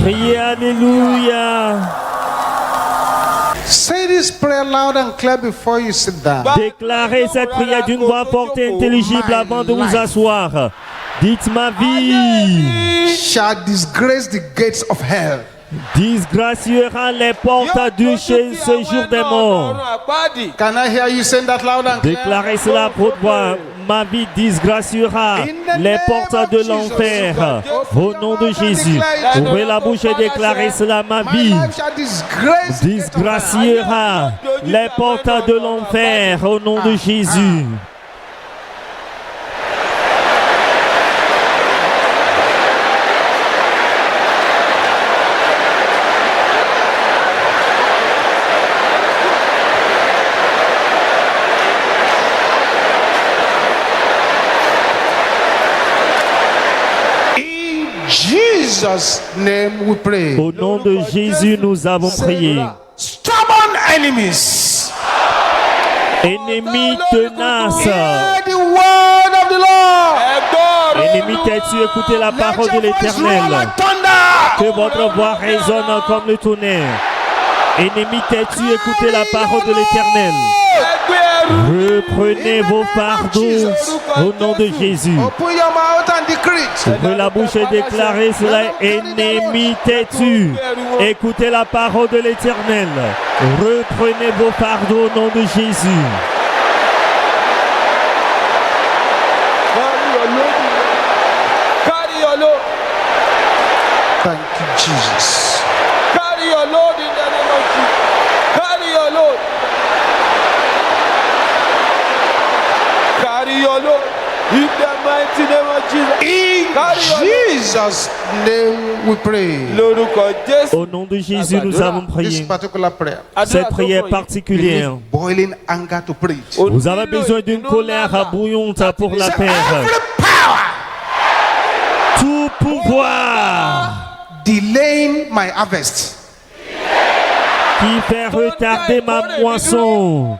Criez Alléluia. Say this prayer loud and clear before you sit down. Déclarez cette prière d'une voix forte et intelligible avant de vous asseoir. Dites ma vie Shall disgrace the gates of hell. disgraciera les portes du séjour des morts. Can I hear you saying that loud and clear? Déclarez cela pour voix. Ma vie disgraciera les portes de l'enfer. Au nom de Jésus. Ouvrez la bouche et déclarez cela. Ma My vie life shall disgrace the gates of hell. disgraciera les portes de l'enfer. Au nom de Jésus. Jesus' name we pray. Au nom de Jésus, nous avons prié. Stubborn enemies, Ennemis tenaces, hear the word of the Lord. ennemis têtus, écoutez la parole de Let your voice roar l'Éternel. like thunder. Que votre voix résonne comme le tonnerre. Ennemis têtus, écoutez la parole de l'Éternel. Reprenez vos fardeaux au nom de Jésus. Open your mouth and decree it. Ouvrez la bouche et déclarez cela. Ennemis têtus, écoutez la parole de l'Éternel. Reprenez vos fardeaux au nom de Jésus. Carry your load. Thank you, Jesus. Carry your load in the name of Jesus. Carry your load. Carry your load in the mighty name of Jesus. In Carry your load. Jesus' name we pray. Lórúkọ Jésù. Au nom de Jésus, nous avons This prié. particular prayer, Cette prière you particulière. need boiling anger to preach. Vous avez besoin d'une colère bouillante pour la Say, paix. every power Tout pouvoir delaying my harvest, qui fait retarder ma moisson.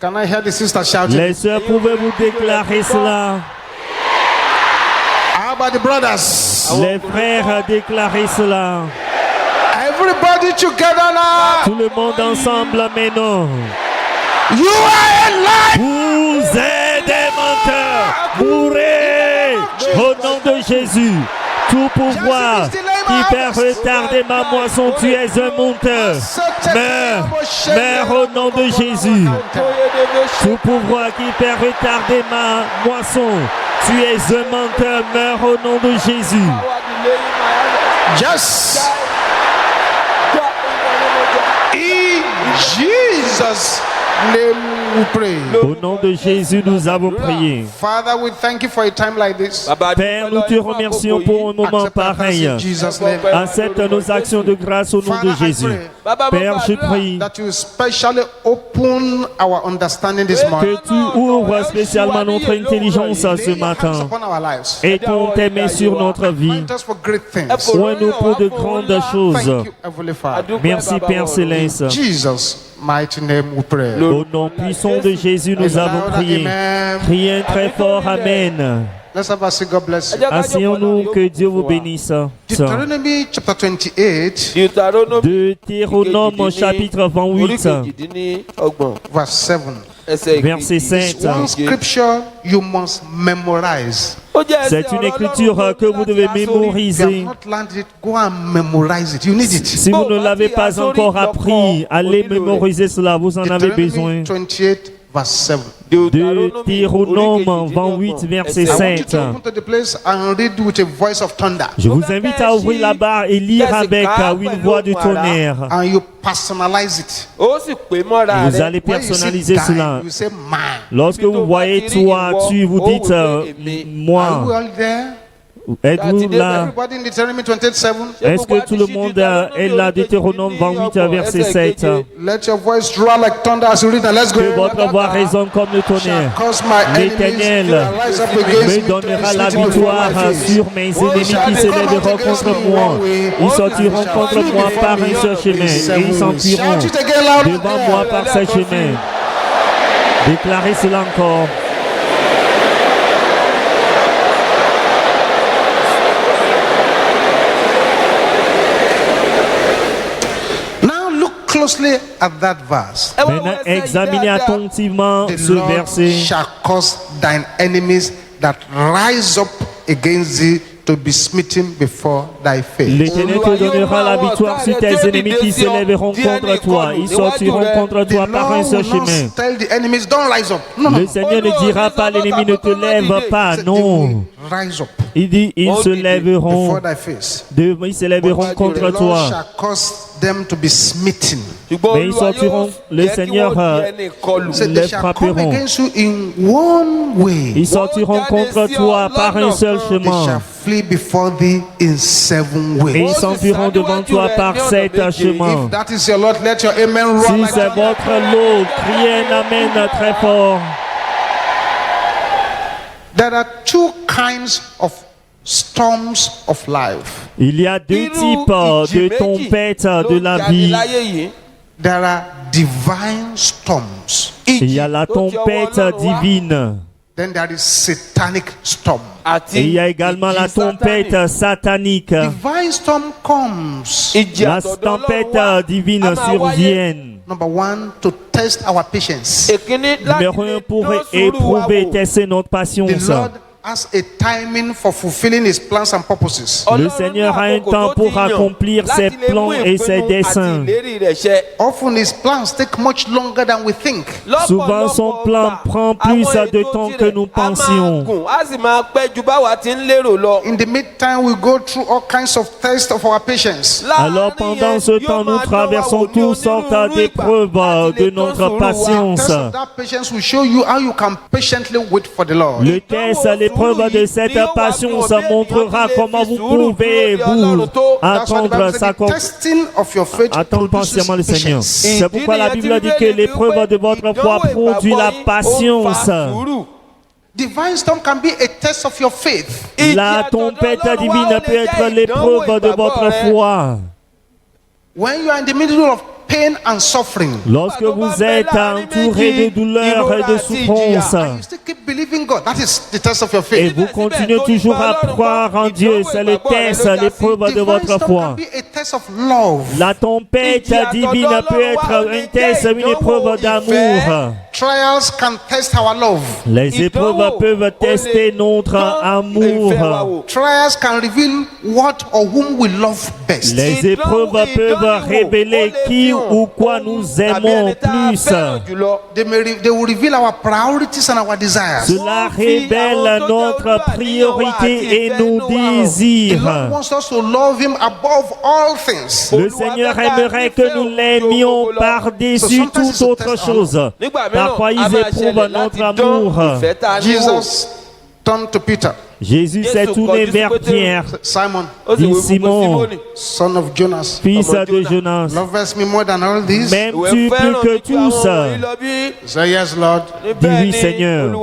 can I hear the sister shouting? Les sœurs, pouvez-vous déclarer cela? How about the brothers? Les frères, déclarez cela. Everybody together now. Tout le monde ensemble maintenant. You are alive. Vous êtes des menteurs. Mourrez au nom de Jésus. Tout pouvoir qui fait retarder ma moisson, tu es un menteur. Meurs, meurs au nom de Jésus. Tout pouvoir qui fait retarder ma moisson, tu es un menteur. Meurs au nom de Jésus. Just in Jesus' name we pray. Au nom de Jésus, nous avons prié. Father, we thank you for a time like this. Père, nous te remercions pour un moment Accept our thanks pareil. in Jesus' name. Accepte nos actions de grâce au nom de Father, I Jésus. pray Père, je prie that you specially open our understanding this morning. que tu ouvres spécialement notre intelligence ce Lay your hands matin upon our lives. et ton tes mains sur notre vie. Point us for great things. Ouvre-nous pour de grandes Thank choses. you, Heavenly Father. Merci, Père Céleste. Jesus' mighty name we pray. Au nom puissant de Jésus, nous avons prié. Amen. Criez très fort, Amen. Let's have a say God bless you. Asseyons-nous, que Dieu vous bénisse. Deuteronomy chapter 28, Deutéronome chapitre 28, verse 7. verset 7. One scripture you must memorize. C'est une écriture que vous devez If you mémoriser. have not learned it, go and memorize it. You need it. Si vous ne l'avez pas encore appris, allez mémoriser cela, vous en avez besoin. Deuteronomy 28, verse 7. Deutéronome 28, verset I want you 7. to open to the place and read with a voice of thunder. Je vous invite à ouvrir la barre et lire avec une voix de tonnerre. And you personalize it. Vous allez When you see personnaliser thine, cela. you say mine. Lorsque vous voyez toi, tu vous dites Are you moi. all there? Êtes-vous là? Everybody in Deuteronomy 27. Est-ce que tout le monde est là? Deutéronome 28, verset 7. Let your voice roar like thunder as you read and let's go. Que votre voix résonne comme le tonnerre. Cause my L'Éternel enemies to rise up against me me donnera to la smite me victoire before my face. sur mes ennemis qui s'élèveront contre moi. Ils sortiront contre moi par un seul chemin et ils s'enfuiront Shout it again loud. devant moi par ce chemin. Déclarez cela encore. closely at that verse. Maintenant, examinez attentivement The ce Lord verset. shall cause thine enemies that rise up against thee to be smitten before thy face. L'Éternel te donnera la victoire sur tes ennemis qui s'élèveront contre toi. Ils sortiront contre The toi par un Lord seul will not chemin. tell the enemies, don't rise up. No, no. Le Seigneur ne dira pas à l'ennemi ne te lève pas, They non. will rise up Il dit ils se lèveront, before thy face. ils s'élèveront The contre Lord toi. shall cause them to be smitten. Mais ils sortiront, le Seigneur So les they shall come frapperont. against you in one way. Ils sortiront contre toi par un seul They shall chemin. flee before thee in 7 Et ways. ils s'enfuiront devant toi par 7 chemins. If that is your Lord, let your amen roar Si like c'est thunder. votre lot, criez un amen très fort. There are 2 kinds of storms of life. Il y a deux types de tempêtes de la vie. There are divine storms. Il y a la tempête divine. Then there is satanic storm. Et il y a également la tempête satanique. Divine storm comes, La tempête divine survient. number 1, to test our patience. Numéro 1, pour éprouver, tester notre The patience. Lord has a timing for fulfilling his plans and purposes. Le Seigneur a un temps pour accomplir ses plans et ses desseins. Often his plans take much longer than we think. Souvent, son plan prend plus de temps que nous pensions. In the meantime, we go through all kinds of tests of our patience. Alors, pendant ce temps, nous traversons toutes sortes d'épreuves de notre The patience. test of that patience will show you how you can patiently wait for the Lord. Le test, l'épreuve de cette patience montrera comment vous pouvez vous That's why the Bible attendre, says the s'accomplir. testing of your faith Attendre produces patiemment le Seigneur. patience. C'est pourquoi la Bible dit que l'épreuve de votre foi produit la patience. Divine storm can be a test of your faith. La tempête divine peut être l'épreuve de votre foi. When you are in the middle of pain and suffering, Lorsque vous êtes entouré de douleurs et de souffrances, and you still keep believing God, that is the test of your et faith. vous continuez toujours à croire en Dieu, c'est le test, l'épreuve de Divine votre storm can foi. be a test of love. La tempête divine peut être un test, une épreuve d'amour. Trials can test our love. Les épreuves peuvent tester notre amour. Trials can reveal what or whom we love best. Les épreuves peuvent révéler qui ou quoi nous aimons plus. They will reveal our priorities and our desires. Cela révèle notre priorité et nos The désirs. Lord wants us to love Him above all things. Le Seigneur aimerait que nous l'aimions par-dessus toute autre chose. Parfois, ils éprouvent notre amour. Jesus turned to Peter. Jésus s'est tourné vers Pierre, Simon, dit Simon, son of Jonas, fils de Jonas. lovest me more than all these? M'aimes-tu plus que tous? Say yes, Lord. Dis oui, Seigneur.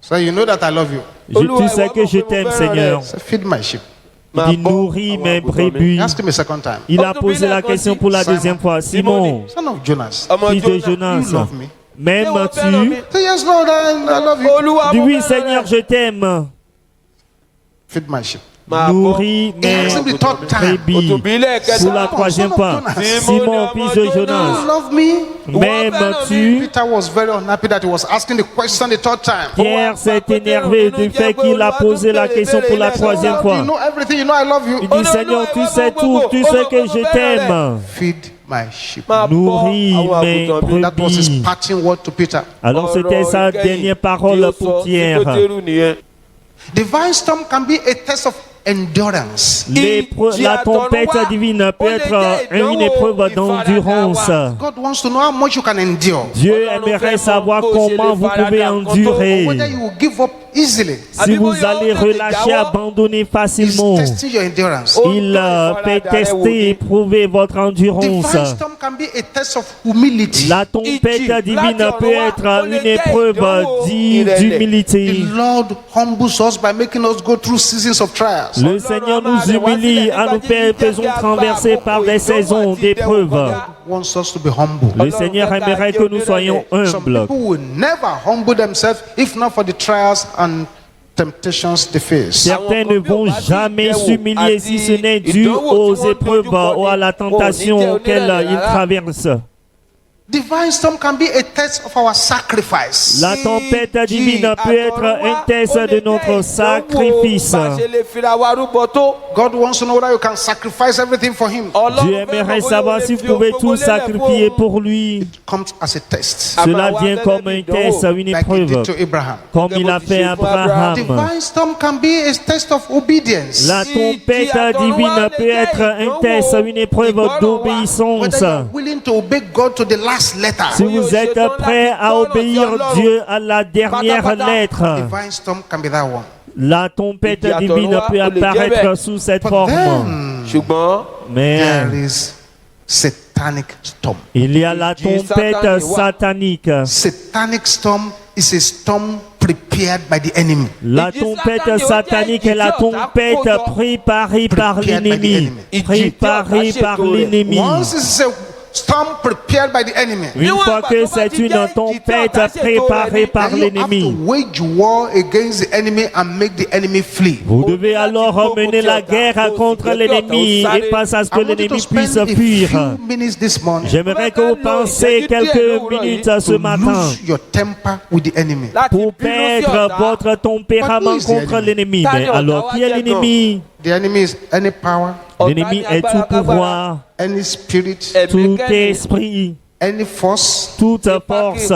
Say, you know that I love you. Tu sais que je t'aime, Seigneur. Say, feed my sheep. Il dit nourris mes brebis. Ask him a second time. Il a posé la question pour la deuxième fois. Simon, Son of Jonas, fils de you Jonas, love me? m'aimes-tu? Say yes, Lord, I love you. Dis oui, Seigneur, je t'aime. Feed my sheep. Nourris He mes asked him the third time. brebis. Pour la troisième fois. Simon, fils de You Jonas, love me? m'aimes-tu? Peter was very unhappy that he was asking the question the third time. Pierre s'est énervé du fait qu'il a posé la question pour la troisième You fois. know everything. You know I love Il you. dit, Seigneur, tu sais tout, tu sais que je t'aime. Feed my sheep. Nourris mes That was his brebis. parting word to Peter. Alors c'était sa dernière parole pour Pierre. Divine storm can be a test of endurance. La tempête divine peut être une épreuve d'endurance. God wants to know how much you can endure. Dieu aimerait savoir comment vous pouvez endurer. Whether you will give up easily. Si vous allez relâcher, abandonner He's facilement. testing your endurance. Il peut tester et prouver votre endurance. Divine storm can be a test of humility. La tempête divine peut être une épreuve d'humilité. The Lord humbles us by making us go through seasons of trials. Le Seigneur nous humilie à nous faisons traverser par des saisons d'épreuves. Wants us to be humble. Le Seigneur aimerait que nous soyons Some humbles. people will never humble themselves if not for the trials and temptations they face. Certains ne vont jamais s'humilier si ce n'est dû aux épreuves ou à la tentation auxquelles ils traversent. Divine storm can be a test of our sacrifice. La tempête divine peut être un test de notre sacrifice. God wants to know whether you can sacrifice everything for Him. Dieu aimerait savoir si vous pouvez tout sacrifier pour lui. It comes as a test, Cela vient comme un test, une like He did épreuve, to Abraham. comme il a fait à Abraham. Divine storm can be a test of obedience. La tempête divine peut être un test, une épreuve d'obéissance. Whether you are willing to obey God to the last letter. Si vous êtes prêt à obéir Dieu à la dernière lettre, Divine storm can be that one. la tempête divine peut apparaître sous cette forme. Mais There is satanic storm. il y a la tempête satanique. Satanic storm is a storm prepared by the enemy. La tempête satanique est la tempête préparée par l'ennemi. Préparée par l'ennemi. Once it's a storm prepared by the enemy, Une fois que c'est une tempête préparée par then you have l'ennemi, to wage war against the enemy and make the enemy flee. vous devez alors mener la guerre contre l'ennemi et pas à ce que I want you to l'ennemi spend puisse a fuir. few minutes this morning. J'aimerais que vous pensiez quelques minutes à ce To matin lose your temper with the enemy. pour perdre votre tempérament contre l'ennemi. Mais alors, qui est l'ennemi? The enemy is any power, L'ennemi est tout pouvoir, any spirit, tout esprit, any force, toute force,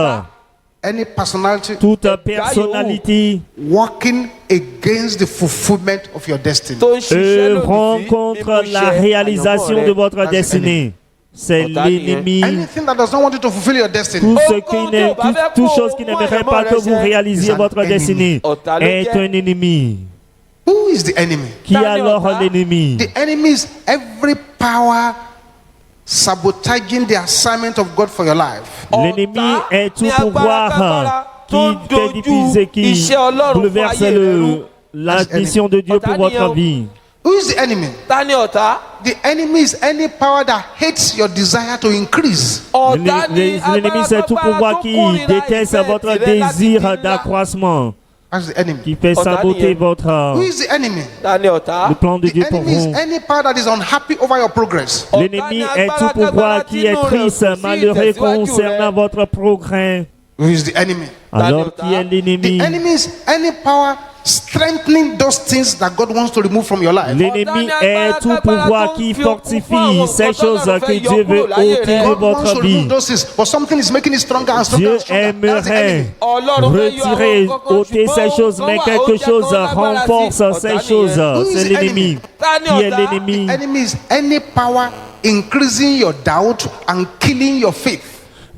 any personality toute personnalité working against the fulfillment of your destiny. œuvrant contre la réalisation de votre destinée. C'est l'ennemi. Anything that does not want you to fulfill your destiny Tout ce qui n'est, toute chose qui n'aimerait pas que vous réalisiez votre destinée est un ennemi. Who is the enemy? Qui est alors l'ennemi? The enemy is every power sabotaging the assignment of God for your life. L'ennemi est tout pouvoir qui fait diviser, qui bouleverse la mission de Dieu pour votre vie. Who is the enemy? The enemy is any power that hates your desire to increase. L'ennemi, c'est tout pouvoir qui déteste votre désir d'accroissement, That's the enemy. qui fait saboter votre Who is the enemy? le plan de The Dieu pour enemy is vous. any power that is unhappy over your progress. L'ennemi est tout pouvoir qui est triste, malheureux concernant votre progrès. Who is the enemy? Alors, qui est The l'ennemi? enemy is any power strengthening those things that God wants to remove from your life. L'ennemi est tout pouvoir qui fortifie ces choses que Dieu veut ôter de God wants votre to vie. remove those things, but something is making it stronger and stronger Dieu and stronger. That's the enemy. aimerait retirer, ôter ces choses, mais quelque chose renforce ces choses. C'est l'ennemi. Qui est l'ennemi? The enemy is any power increasing your doubt and killing your faith.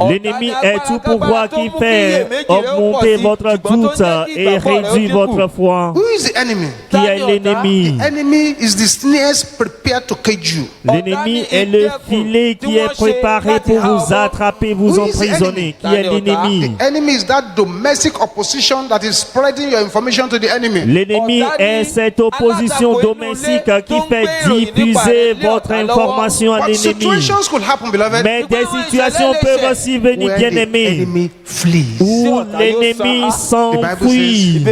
L'ennemi est tout pouvoir qui fait augmenter votre doute et réduire votre foi. Who is the enemy? Qui est l'ennemi? The enemy is the snares prepared to cage you. L'ennemi est le filet qui est préparé pour vous attraper, vous emprisonner. Qui est l'ennemi? The enemy is that domestic opposition that is spreading your information to the enemy. L'ennemi est cette opposition domestique qui fait diffuser votre information à But l'ennemi. situations could happen, beloved, Mais des situations peuvent aussi venir, where bien the aimés, enemy flees. où l'ennemi s'enfuit.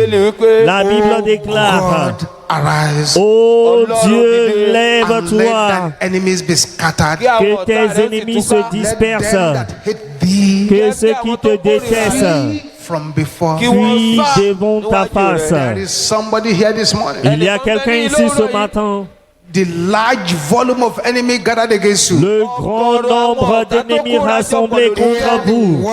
La Bible déclare: God, arise. ô Dieu, And let lève-toi, thine enemies be scattered. que tes ennemis se Let them dispersent, that hate thee que ceux qui te détestent flee from before. fuient devant ta face. There is somebody here this morning. Il y a quelqu'un ici ce matin. The large volume of enemy gathered against you. Le grand nombre d'ennemis rassemblés contre vous.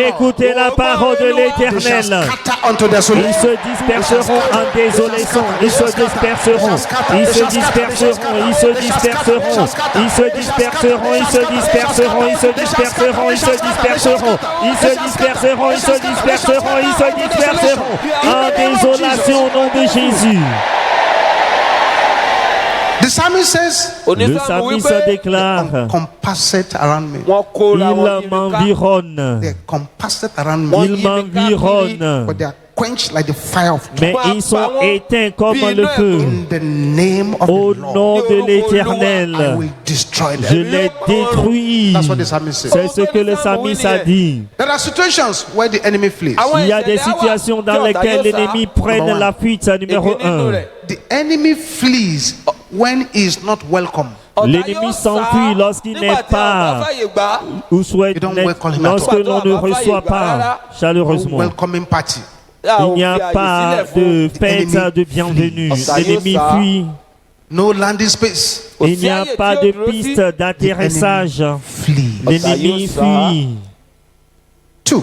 Écoutez la parole de They shall l'Éternel. scatter unto Ils desolation. se disperseront en désolation. Ils se disperseront. Ils se disperseront. Ils se disperseront. Ils se disperseront. Ils se disperseront. Ils se disperseront. Ils se disperseront. Ils se disperseront. Ils se disperseront. Ils se disperseront en désolation au nom de Jésus. The psalmist says, Le psalmiste déclare: compassed around me. il m'environne. They compassed around me. Il m'environne. But they are quenched like the fire of Mais ils sont éteints comme le feu. in the name of Au the Lord. nom de I l'Éternel, will destroy destroyed Je them. l'ai détruit. That's what the psalmist says. C'est ce que le psalmiste a dit. There are situations where the enemy flees. Il y a des situations dans lesquelles l'ennemi prenne la fuite. Numéro 1. The enemy flees when he is not welcome. L'ennemi s'enfuit lorsqu'il n'est pas ou souhaite lorsque l'on ne reçoit pas chaleureusement. Welcoming party. Il n'y a pas de fête de bienvenue. L'ennemi fuit. No landing space. Il n'y a pas de piste d'atterrissage. Flee. L'ennemi fuit. 2.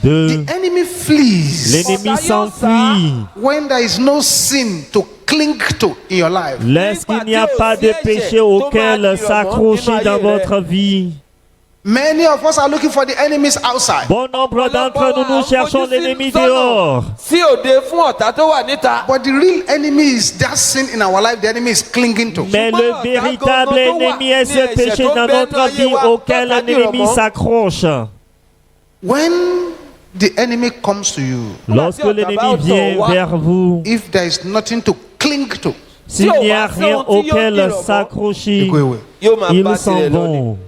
Deux. The enemy flees L'ennemi s'enfuit when there is no sin to cling to in your life. lorsqu'il n'y a pas de péché auquel s'accrocher dans votre vie. Many of us are looking for the enemies outside. Bon nombre d'entre nous, nous cherchons l'ennemi dehors. But the real enemy is that sin in our life the enemy is clinging to. Mais le véritable ennemi est ce péché dans notre vie auquel l'ennemi s'accroche. When the enemy comes to you, Lorsque l'ennemi vient vers vous, if there is nothing to cling to, s'il n'y a rien auquel s'accrocher, you go away. ils s'en vont.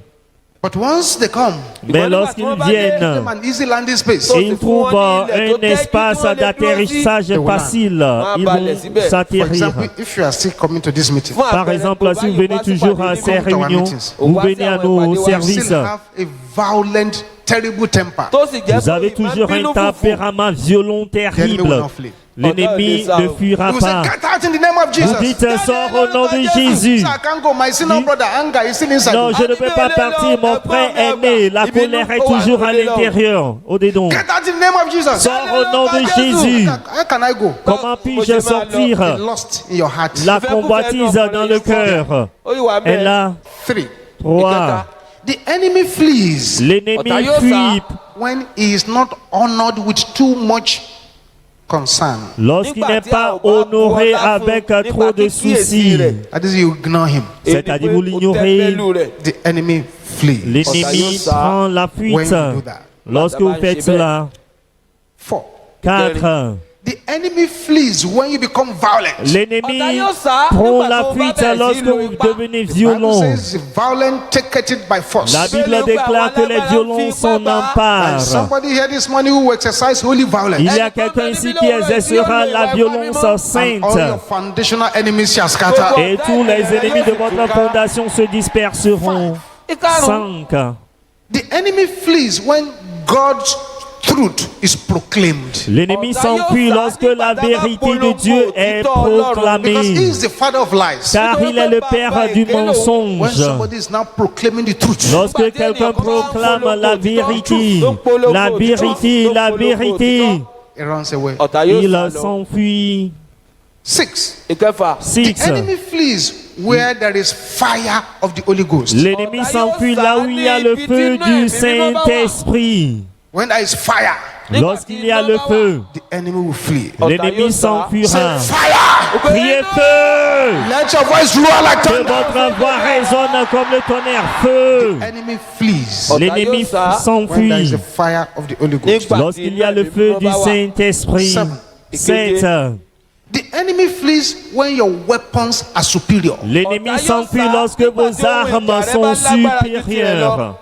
But once they come, Mais lorsqu'ils viennent, them an easy landing space. et ils trouvent un espace d'atterrissage facile, ils vont For s'atterrir. example, if you are still coming to this meeting, Par exemple, si vous venez toujours à ces réunions, vous venez à nos you services, still have a violent, terrible temper. vous avez toujours un tempérament violent The enemy will terrible. not flee. L'ennemi ne fuira You will say, pas. get out in the name of Vous Jesus. dites, sors au nom de Jésus. I can't go. My senior brother, anger is still inside. Non, je ne peux pas partir. Mon frère est né. La colère est toujours à l'intérieur. Au-dedans. Get out in the name of Jesus. Sors au nom de Jésus. How can I go? Comment puis-je sortir? Be lost in your heart. La combattise dans le cœur. est là. 3. 3. The enemy flees L'ennemi fuit when he is not honored with too much concern. lorsqu'il n'est pas honoré avec trop de soucis. That is, you ignore him. C'est-à-dire vous l'ignorez. The enemy flees. L'ennemi prend la When fuite you do that. lorsque vous faites cela. 4. 4. The enemy flees when you become violent. L'ennemi prend la fuite lorsque vous devenez Bible violent. says, violent take it by force. La Bible déclare que les violents s'en emparent. Somebody here this morning who will exercise holy violence. Il y a quelqu'un ici qui exercera la violence And all your sainte. foundational enemies shall scatter. Et tous les ennemis de votre fondation se disperseront. 5. The enemy flees when God's truth is proclaimed. L'ennemi s'enfuit lorsque la vérité de Dieu est Because he proclamée. is the father of lies. Car il est le père du When mensonge. somebody is now proclaiming the truth, Lorsque quelqu'un proclame la vérité, la vérité, la vérité, he runs away. il s'enfuit. 6. 6. The enemy flees where there is fire of the Holy Ghost. L'ennemi s'enfuit là où il y a le feu du Saint-Esprit. When there is fire, Lorsqu'il y a le feu, the enemy will flee. l'ennemi s'enfuira. Say, fire! Criez feu! Let your voice roar like Que thunder. votre voix résonne comme le tonnerre. Feu! Enemy flees L'ennemi when there is s'enfuit the fire of the Holy Ghost. lorsqu'il y a le feu du Saint-Esprit. 7. The enemy flees when your weapons are superior. L'ennemi s'enfuit lorsque vos armes sont supérieures.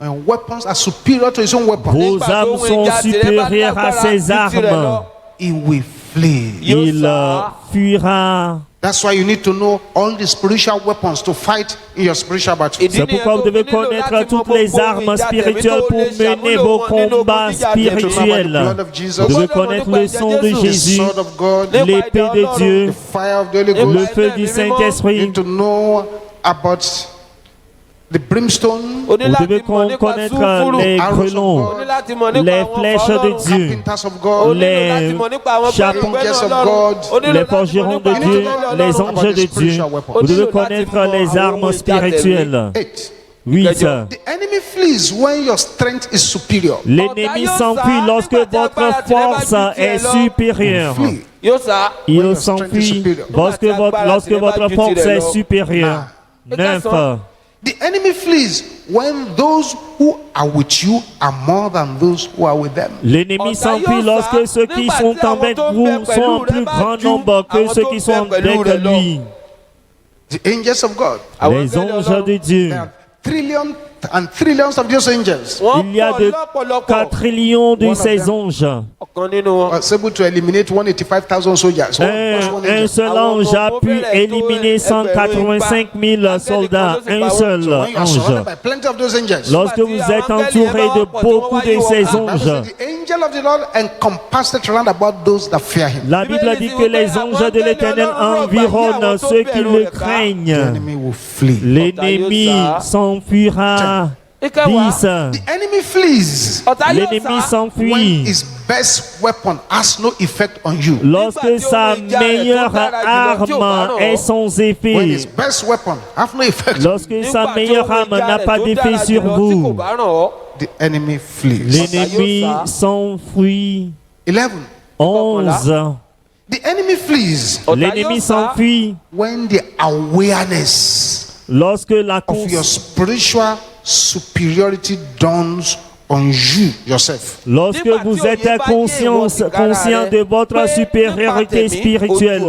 When weapons are superior to his own weapons, Vos armes sont supérieures à ses armes. he will flee. Il fuira. That's why you need to know all the spiritual weapons to fight in your spiritual battle. C'est pourquoi vous devez connaître toutes les armes spirituelles pour mener vos combats spirituels. Vous devez connaître le sang de The Jésus, sword of God, l'épée de the Dieu, fire of the Holy le Ghost. feu du You Saint-Esprit. need to know about the brimstone, Vous devez connaître les grelons, les flèches de Dieu, carpenters of God, les angels of God. les forgerons de Dieu, les anges de Dieu. Vous devez connaître les armes spirituelles. 8. 8. The enemy flees when your strength is superior. L'ennemi s'enfuit lorsque votre force est supérieure. Flee. Il s'enfuit lorsque votre force est supérieure. 9. The enemy flees when those who are with you are more than those who are with them. L'ennemi s'enfuit lorsque ceux qui sont avec vous sont en plus grand nombre que ceux qui sont avec lui. The angels of God. Les anges de Dieu. There are trillions and trillions of those angels. Il y a de 4 trillions de ces anges. Was able to eliminate 185,000 soldiers. Un seul ange a pu éliminer 185 000 soldats. Un seul ange. Plenty of those angels. Lorsque vous êtes entouré de beaucoup de ces anges, The angel of the Lord encompassed round about those that fear him. la Bible dit que les anges de l'Éternel environnent ceux qui le The craignent. enemy will flee. L'ennemi s'enfuira. 10. The enemy flees L'ennemi when s'enfuit his best weapon has no effect on you. lorsque sa meilleure arme est sans When effet. his best weapon have no effect on you, Lorsque sa meilleure arme n'a pas d'effet sur vous, the enemy flees. l'ennemi s'enfuit. 11. 11. The enemy flees L'ennemi s'enfuit when the awareness lorsque la of your conscience, spiritual superiority dawns on you yourself. lorsque vous êtes conscient de votre supériorité spirituelle,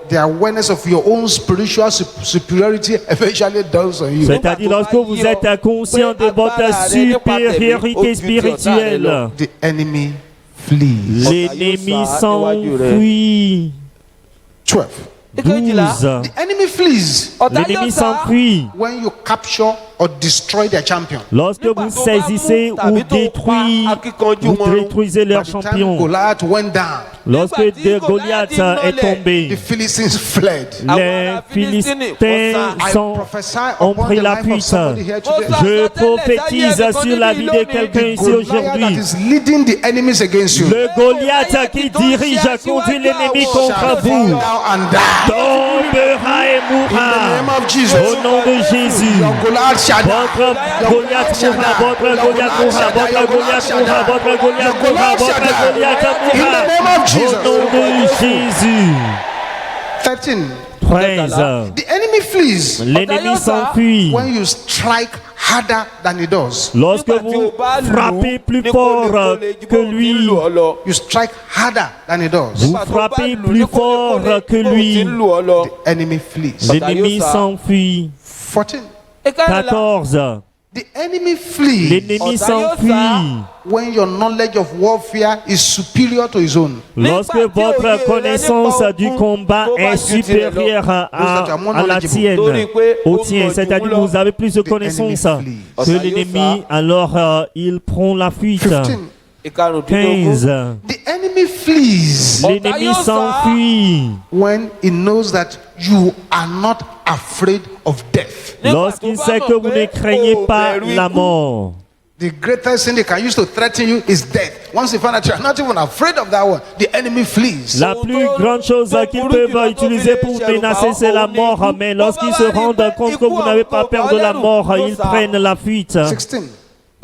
The awareness of your own spiritual superiority eventually dawns on you. c'est-à-dire lorsque vous êtes conscient de votre supériorité spirituelle, The enemy flees. l'ennemi s'enfuit. 12. 12. The enemy flees L'ennemi s'enfuit when you capture or destroy their champion. lorsque vous saisissez ou détruisez leur By the time champion. Goliath went down, Lorsque Goliath est the tombé, Philistines fled. les Philistins I prophesy ont upon pris the la life of fuite. somebody here today. Je prophétise sur la vie de quelqu'un ici Goliath that aujourd'hui. is leading the enemies against you. Le Goliath qui dirige, conduit l'ennemi Shall contre fall vous, down and die. tombera et In the name mourra. of Jesus. Au nom de Jésus, Your Goliath shall die. votre Goliath mourra, votre Goliath mourra, votre Goliath mourra, votre Goliath mourra, votre Goliath In the name mourra. of Jesus. Au nom de Jésus. 13. 13. The enemy flees L'ennemi s'enfuit when you strike harder than he does. lorsque vous frappez plus fort que lui. You strike harder than he does. Vous frappez plus fort que lui. The enemy flees. L'ennemi s'enfuit. 14. 14. The enemy flees L'ennemi s'enfuit when your knowledge of warfare is superior to his own. lorsque votre connaissance du combat est supérieure à la tienne, au tien. C'est-à-dire que vous avez plus de connaissances que l'ennemi, alors il prend la fuite. 15. The enemy flees L'ennemi s'enfuit when he knows that you are not afraid of death. lorsqu'il sait que vous ne craignez pas la mort. The greatest thing they can use to threaten you is death. Once you find out you are not even afraid of that one, the enemy flees. La plus grande chose qu'ils peuvent utiliser pour menacer, c'est la mort. Mais lorsqu'ils se rendent compte que vous n'avez pas peur de la mort, ils prennent la fuite. 16.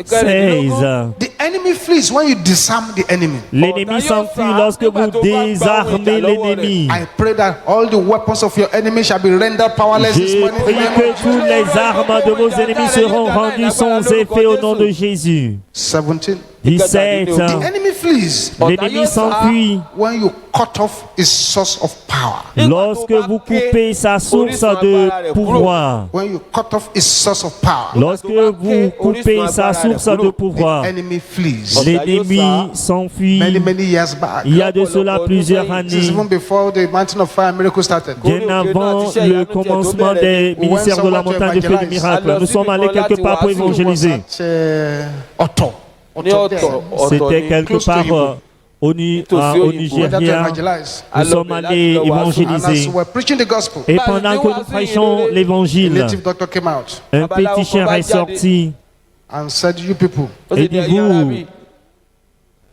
16. The enemy flees when you disarm the enemy. L'ennemi s'enfuit lorsque vous désarmez l'ennemi. I pray that all the weapons of your enemy shall be rendered powerless this J'ai morning. in the prié name que of toutes les armes de vos ennemis seront rendues sans effet au nom de Jésus. 17. 17. The enemy flees L'ennemi s'enfuit when you cut off his source of power. lorsque vous coupez sa source de pouvoir. When you cut off his source of power, Lorsque vous coupez sa source de pouvoir, the enemy flees. l'ennemi s'enfuit. Many years back, Il y a de cela plusieurs this is années, even before the Mountain of Fire miracle started. bien avant le commencement des ministères de la montagne de feu du miracle. Nous sommes allés quelque part pour évangéliser. Otto. C'était quelque part au Nigeria. Nous sommes allés And as évangéliser. we're preaching the gospel, Et pendant que nous prêchons a l'évangile, native doctor came out un petit chien est sorti and said, "You people, et dit, vous,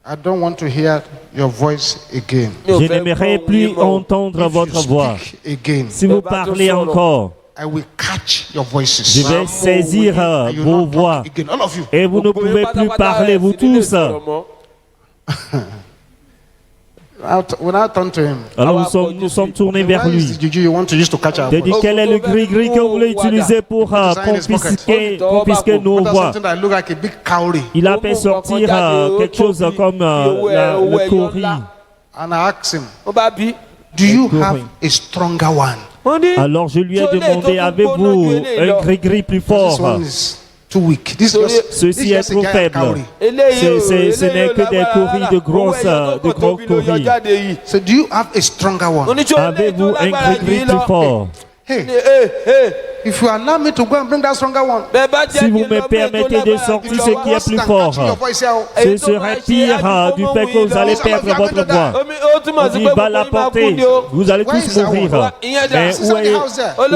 I don't want to hear your voice again. je n'aimerais plus entendre If you votre voix. speak again, Si vous parlez encore, I will catch your voices. je vais saisir And you will vos not voix. talk again, all of you." Et vous ne pouvez plus parler, vous tous. When I turned to him, Alors nous sommes tournés vers "Why is lui. the juju you want to use to catch our Il a dit, voice? quel est le gris-gris que vous voulez utiliser pour confisquer nos What voix? something that look like a big cowrie?" Il a fait sortir quelque chose comme le cori. And I asked him, "Do you have a stronger one?" On dit, Alors je lui ai Sur les demandé, autres avez-vous bonhommes, un gris-gris plus This fort? one is too weak. This Sorry. just, Ceci this est just a trop giant faible. cowrie. Ce n'est que des courriers de grosses courriers. So do you have a stronger one? Avez-vous un gris-gris plus fort? Hey, if you allow me to go and bring that stronger one, Si vous me permettez de sortir ce qui est plus fort, ce serait pire du fait que vous allez perdre votre voix. On dit, va l'apporter, vous allez tous mourir. Mais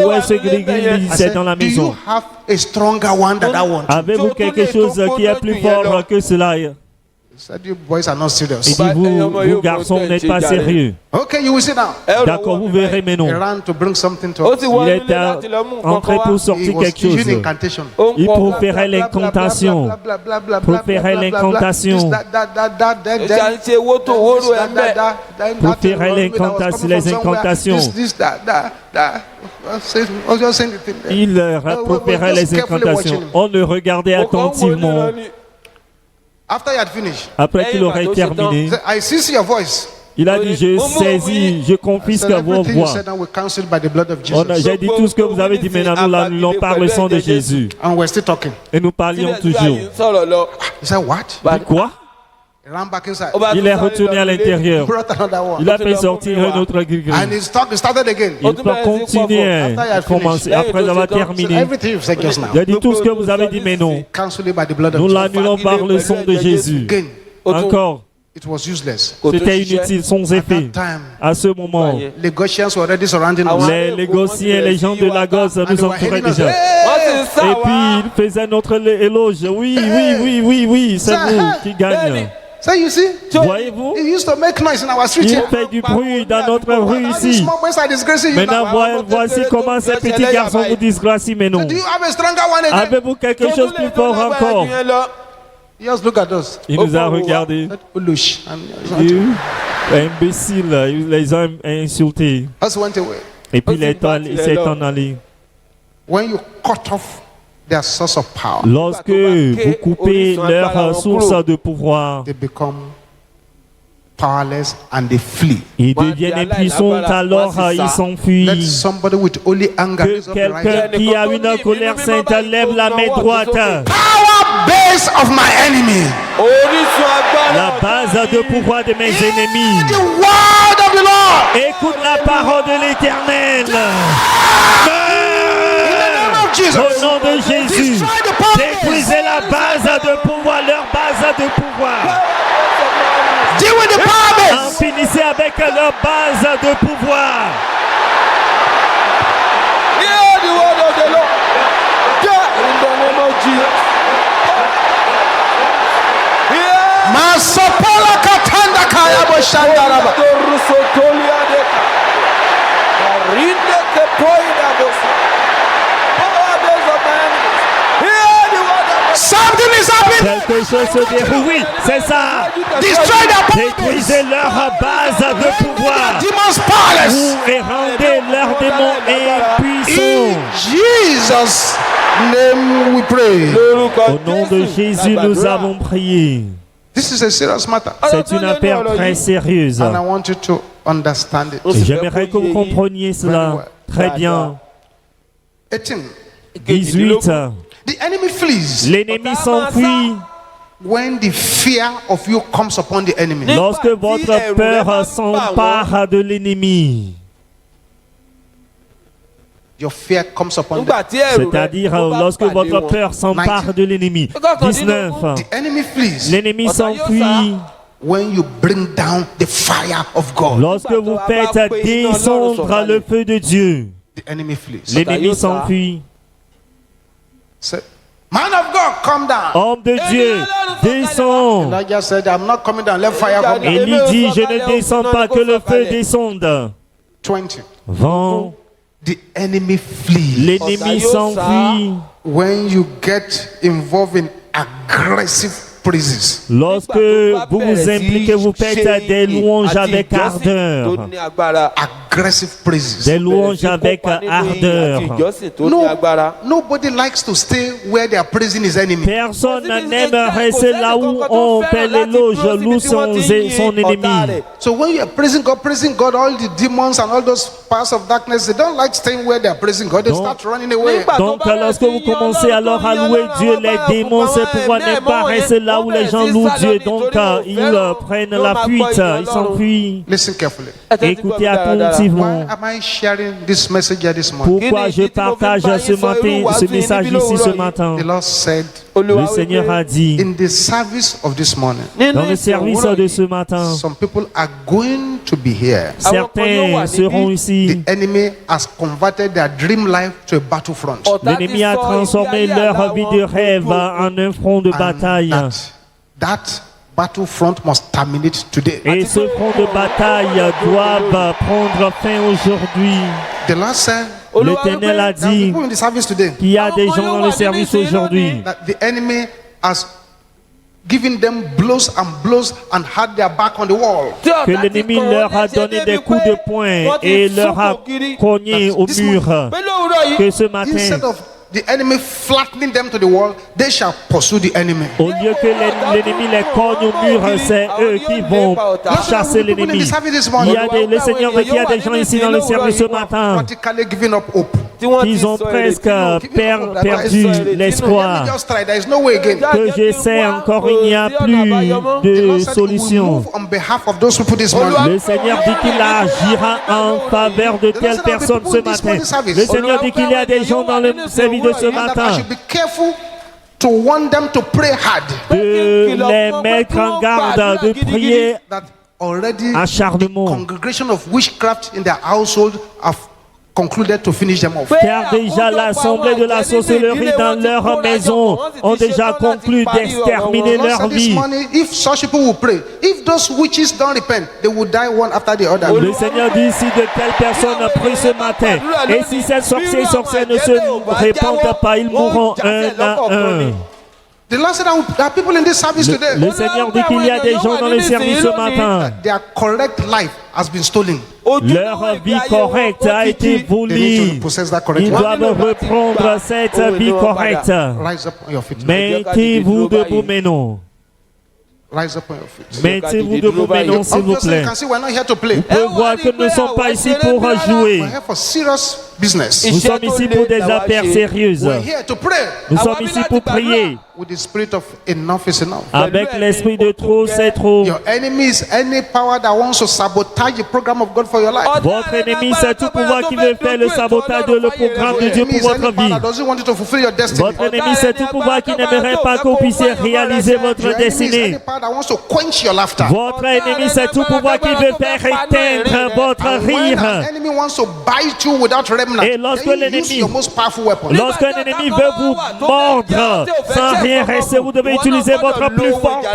où est ce gris-gris? C'est dans la do you maison. have a stronger one than that one? Avez-vous quelque chose qui est plus fort que cela? He said, you boys are not Il serious. dit, vous garçons, n'êtes pas sérieux. Okay, you will sit down. D'accord, vous verrez, mais He non. ran to bring something to us. Il est entré pour He sortir was quelque using chose. incantation. Il proférait l'incantation. Proférait l'incantation. Proférait l'incantation, les incantations. Il proférait les incantations. On le regardait attentivement. After he had finished, Après qu'il aurait terminé, he said, I seize your voice. il a dit, je saisis, je confisque So vos everything you voix. said now we cancel by the blood of Jesus. J'ai dit tout ce que vous avez dit, maintenant nous l'annulons par le sang de Jésus. And we're still talking. Et nous parlions toujours. He said, what? Dit quoi? He ran back inside. Il est retourné à l'intérieur. Brought another one. Il a fait sortir un autre gris-gris. And he started again. Il peut continuer, commencer, après avoir So terminé. everything you've said just now, Il a dit tout ce que vous avez dit, mais non. cancel it by the blood of Nous Jesus. l'annulons par le sang de Jésus. Again, Encore, it was useless. c'était inutile, sans effet. That time, À ce moment, the Goshians were already surrounding us. les Légociens, les gens de Lagos And they nous were entouraient hailing us. déjà. Hey! Et puis, il faisait notre éloge. Oui, c'est vous qui gagnez. So you see, Voyez-vous? he used to make noise in our street Il here. fait du bruit dans notre rue And this ici. small boys are disgracing you Maintenant, now. voici comment ces petits garçons vous disgracient, mais non. Do you have a stronger one again? Avez-vous quelque chose de plus fort encore? He just look at us. Il nous a regardés. Foolish. Imbécile, il les a insultés. Us went away. Et puis il s'est en allé. When you cut off their source of power, Lorsque vous coupez leur source de pouvoir, they become powerless and they flee. ils deviennent impuissants, alors ils Let s'enfuient. somebody with holy anger Que raise up the right quelqu'un hand. qui a une colère sainte lève la main droite. Power base of my enemy. La base de pouvoir de mes ennemis. The word of the Lord. Écoute la parole de l'Éternel. Au nom de Jésus, détruisez la base de pouvoir, leur base de pouvoir. Deal with the power En base. finissez avec leur base de pouvoir. Hear the word of the Lord. In the name of Jesus. Hear Masopola katanda kaya boshandaraba. Something is happening. Quelque chose se déroule. Oui, c'est ça. Destroy their power base. Détruisez leur base de pouvoir. Demons powerless. Et rendez leurs démons In impuissants. Jesus' name we pray. Au nom de Jésus, nous avons prié. This is a serious matter. C'est une affaire très sérieuse. And I want you to understand it. J'aimerais que vous compreniez cela très bien. 18. 18. The enemy flees L'ennemi s'enfuit when the fear of you comes upon the enemy. lorsque votre peur s'empare de l'ennemi. Your fear comes upon them. C'est-à-dire lorsque votre peur s'empare de l'ennemi. 19. The enemy flees L'ennemi s'enfuit when you bring down the fire of God. lorsque vous faites descendre le feu de Dieu. The enemy flees. L'ennemi s'enfuit. Say, man of God, come down. Homme de Dieu, descends. Elijah said, I'm not coming down. Let fire come down. Élie dit, je ne descends pas, que le feu descende. 20. Vent, The enemy flees l'ennemi s'enfuit when you get involved in aggressive praises. lorsque vous vous impliquez, vous faites des louanges avec ardeur. aggressive praises. des louanges avec ardeur. Nobody likes to stay where they are praising his enemy. Personne n'aime rester là où on fait l'éloge, loue son ennemi. So when you are praising God, all the demons and all those powers of darkness, they don't like staying where they are praising God. They start running away. Donc lorsque vous commencez alors à louer Dieu, les démons, c'est pourquoi n'aiment pas rester là où les gens louent Dieu. Donc ils prennent la fuite, ils s'enfuient. Listen carefully. Écoutez attentivement. Why am I sharing this message here this morning? Pourquoi je partage ce message ici ce matin? The Lord said, Le Seigneur a dit, in the service of this morning, dans le service de ce matin, some people are going to be here. certains seront ici. The enemy has converted their dream life to a battlefront. L'ennemi a transformé leur vie de rêve en un front de bataille. That battlefront must terminate today. Et ce front de bataille doit prendre fin aujourd'hui. The Lord said, L'Éternel a dit people in the service today, qu'il y a des gens dans le service aujourd'hui that the enemy has given them blows and had their back on the wall. que l'ennemi leur a donné des coups de poing et leur a cogné au mur. Que ce matin, Instead of the enemy flattening them to the wall, they shall pursue the enemy. au lieu que l'ennemi les cogne au mur, c'est eux qui vont chasser l'ennemi. Il y a le Seigneur dit qu'il y a des gens ici dans le service ce matin Practically giving up hope. qui ont presque perdu l'espoir. There is no way again. Que j'essaie encore, il n'y a plus de solution. On behalf of those people this morning. Le Seigneur dit qu'il agira en faveur de telles personnes ce matin. Le Seigneur dit qu'il y a des gens dans le service de ce That I matin should be careful to want them to pray hard. de les mettre en garde, de prier That already the acharnement. congregation of witchcraft in their household have concluded to finish them off. Car déjà l'assemblée de la sorcellerie dans leur maison ont déjà conclu d'exterminer Lord leur said this vie. morning, if such people will pray, if those witches don't repent, they will die one after the other. Le Seigneur dit si de telles personnes prient ce matin, et si ces sorciers et sorcières ne se répandent pas, ils mourront un à un. The Lord said there are people in this service today. Le Seigneur dit qu'il y a des gens dans le service ce matin. Their correct life has been stolen. Leur vie correcte a été They need volée. to possess that correct Ils life. doivent reprendre cette vie correcte. Rise up on your feet. Mettez-vous debout maintenant. Rise up on your feet. Mettez-vous debout maintenant, s'il vous Obviously, plaît. you can see we're not here to play. Vous pouvez voir que nous ne sommes pas ici pour jouer. We're here for serious business. Nous sommes ici pour des affaires sérieuses. We're here to pray. Nous sommes ici pour prier. With the spirit of enough is enough. Avec l'esprit de trop, c'est trop. Your enemy is any power that wants to sabotage the program of God for your life. Votre ennemi, c'est tout pouvoir qui veut faire le sabotage de le programme de Dieu Enemy pour is any votre power vie. that doesn't want you to fulfill your destiny. Votre ennemi, c'est tout pouvoir qui n'aimerait pas que vous puissiez réaliser votre Your enemy is any destinée. power that wants to quench your laughter. Votre ennemi, c'est tout pouvoir qui veut faire éteindre votre And when an rire. enemy wants to bite you without remnant, Et lorsque then you use l'ennemi- your most powerful weapon. Lorsqu'un ennemi veut vous mordre sans rien rester, vous devez utiliser votre plus forte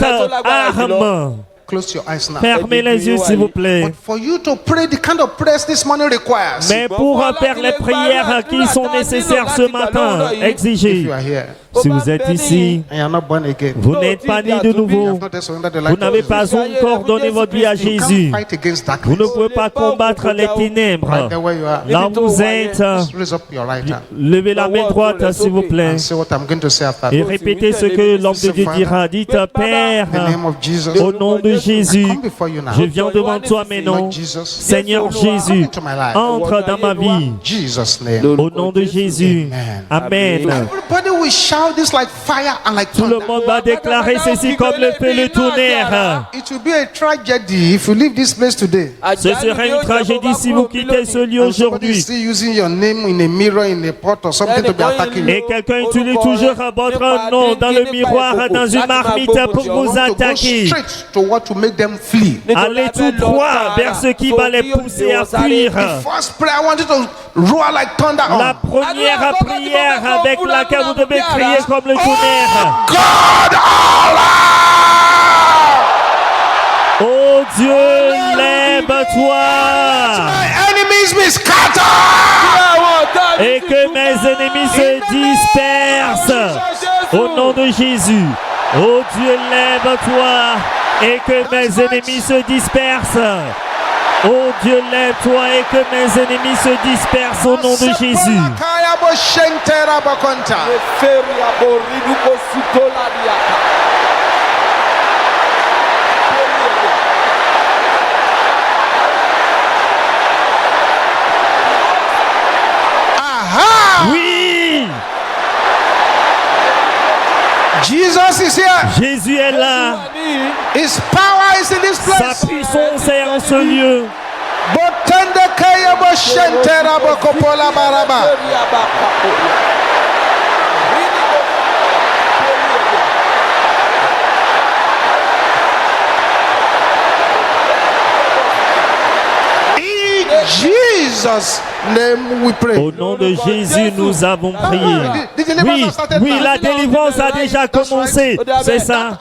arme. Close your eyes now. Fermez les yeux, s'il vous plaît. But for you to pray the kind of prayers this morning requires, Mais pour faire les prières qui sont nécessaires ce matin, if exigez. you are here Si vous êtes ici, and you are not born again, vous n'êtes pas né de you nouveau. have not yet surrendered the Vous life n'avez to pas encore donné votre vie à Jesus. You Jésus. can't fight against Vous ne darkness. pouvez pas combattre les ténèbres. Right there where you are. Là où vous êtes, Just raise up your right hand levez la main droite, s'il vous plaît, and say what I'm going to say after et that. répétez ce que l'homme de Dieu dira. Dites, Père, In the name of Jesus, au nom de Jésus, come before you now. je viens devant toi maintenant. Lord Jesus, Seigneur come Jésus, into my life. entre dans ma vie. In Jesus' name. Au nom de Jésus. Amen. Everybody will shout this like fire and like Tout le thunder. monde va déclarer ceci comme le feu, le tonnerre. It will be a tragedy if you leave this place today. Ce serait une tragédie si vous quittez ce lieu And somebody is aujourd'hui. still using your name in a mirror, in a pot or something to be attacking you. Et quelqu'un utilise toujours votre nom dans le miroir, dans une marmite pour You vous want to go attaquer. straight to what to make them flee. Allez tout droit vers ce qui va les pousser à fuir. First prayer, I want you to roar like thunder. La première prière avec laquelle vous devez crier comme le tonnerre. God Allah! Oh Dieu, lève-toi My enemies be scattered! et que mes ennemis se dispersent. Au nom de Jésus. Oh Dieu, lève-toi et que mes ennemis se dispersent. Oh Dieu, lève-toi et que mes ennemis se dispersent au nom de Jésus. Referia boriduko sutola diata. Oui, Jesus is here. Jésus est là. His power is in this Sa place. puissance est en ce lieu. Botende kaya bo shentera bo kopola baraba. In Jesus' name we pray. Au nom de Jésus, nous avons prié. Oui, oui, la délivrance a déjà commencé. C'est ça.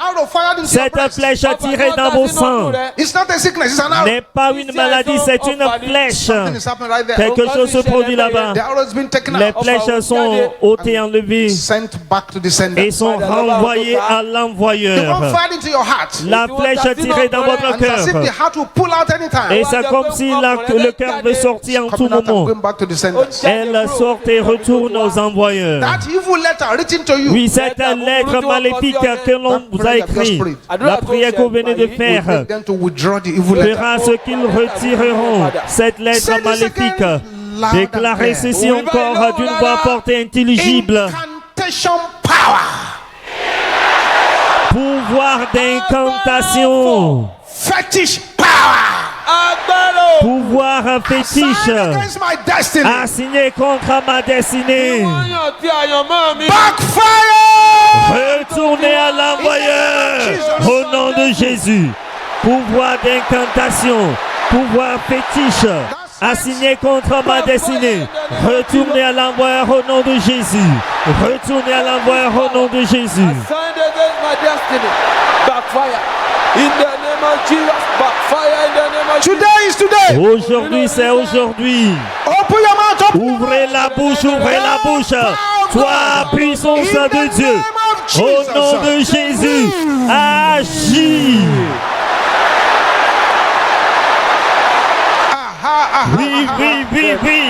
Cette flèche tirée dans vos sangs It's not a sickness, it's an arrow. n'est pas une maladie, c'est une flèche. Something is happening right there. Quelque chose se produit là-bas. The arrow has been taken Les out, flèches sont ôtées, enlevées sent back to the sender. et sont renvoyées à The one l'envoyeur. fired into your heart. La flèche tirée dans votre And as if the cœur. heart will pull out anytime. Et c'est comme si le cœur veut sortir en tout Coming out and moment. going back to the sender. Elle sort et retourne aux envoyeurs. That evil letter written to you. Oui, cette lettre maléfique que l'on vous a écrite, la prière que vous venez de faire, Make them to withdraw the evil letter. fera ce qu'ils retireront cette lettre maléfique. Déclarez ceci encore d'une voix forte et intelligible. Incantation power. Pouvoir d'incantation, Fetish power. pouvoir fétiche, Signed against my destiny. assigné contre ma destinée. Backfire. Retournez à l'envoyeur au nom de Jésus. Pouvoir d'incantation, pouvoir fétiche, assigné contre ma destinée. Retournez à l'envoyeur au nom de Jésus. Retournez à l'envoyeur au nom de Jésus. Signed against my destiny. Backfire. In the name of Jesus. Backfire in the name of Jesus. Today is today. Aujourd'hui, c'est aujourd'hui. Open your mouth. Open. Ouvrez la bouche, ouvrez la bouche. Toi, puissance de Dieu, au nom de Jésus, agis. Oui, oui, oui, oui.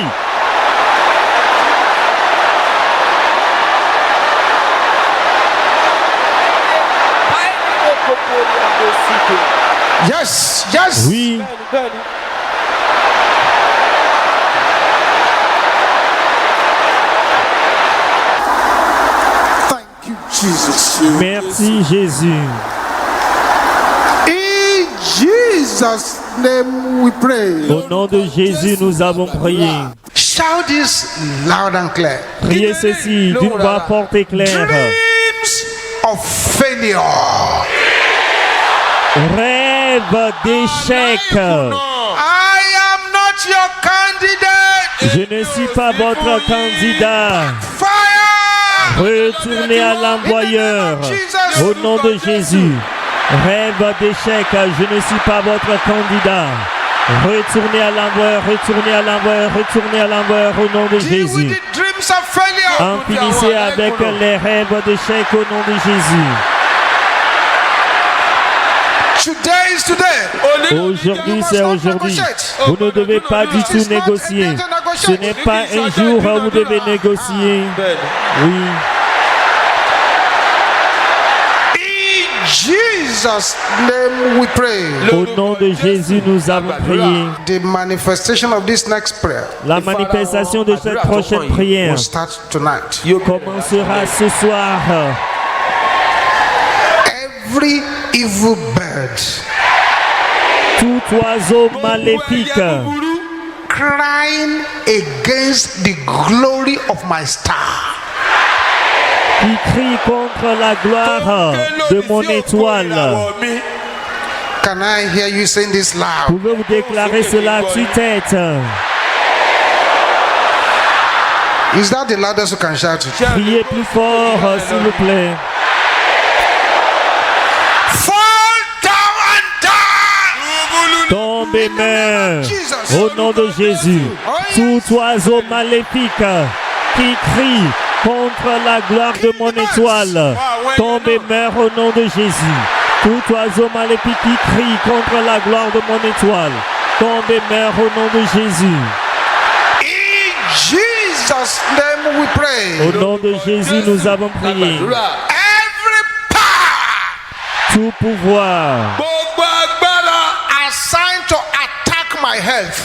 Yes, yes. Oui, Thank you, Jesus. merci Jésus. In Jesus' name we pray. Au nom de Jésus, nous avons prié. Shout this loud and clear. Priez ceci d'une voix forte et claire. Dreams of failure. Rêve d'échec. I am not your candidate. Je ne suis pas votre candidat. Fire. Retournez à l'envoyeur. Au nom de Jésus. Rêve d'échec, je ne suis pas votre candidat. Retournez à l'envoyeur, retournez à l'envoyeur, retournez à l'envoyeur au nom de Deal with Jésus. the dreams of failure. En finissez avec les rêves d'échec au nom de Jésus. Today is today. Aujourd'hui, c'est aujourd'hui. Vous ne devez pas du tout négocier. Ce n'est pas un jour où vous devez négocier. Oui. In Jesus' name we pray. Au nom de Jésus, nous avons prié. The manifestation of this next prayer La manifestation de cette prochaine prière will start tonight. commencera ce soir. Every evil bird Tout oiseau maléfique crying against the glory of my star. qui crie contre la gloire de mon étoile. Can I hear you saying this loud? Pouvez-vous déclarer cela à tue-tête? Is that the loudest you can shout it? Priez plus fort, s'il vous plaît. Fall down and die! Tombe et meurs au nom de Jésus. Tout oiseau maléfique qui crie contre la gloire de mon étoile, tombe et meurt au nom de Jésus. Tout oiseau maléfique qui crie contre la gloire de mon étoile, Tombe et meurs au nom de Jésus. In Jesus' name we pray. Au nom de Jésus, nous avons prié. Every power Tout pouvoir Gbogbo agbára assigned to attack my health,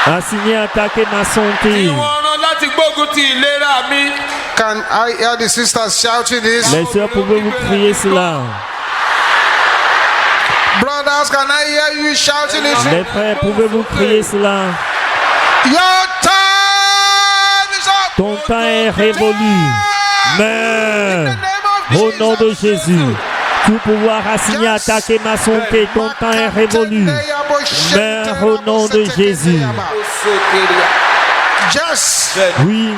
assigné à attaquer ma tí santé. wọ́n rán láti gbógun ti ìlera mi. can I hear the sisters shouting this? Les sœurs, pouvez-vous crier cela? Brothers, can I hear you shouting this? Les frères, pouvez-vous crier cela? Your time is up. Ton temps est révolu. Meurs au nom de Jésus. Tout pouvoir assigné à attaquer ma santé, ton temps est révolu. Meurs au nom de Jésus. Yes. Oui,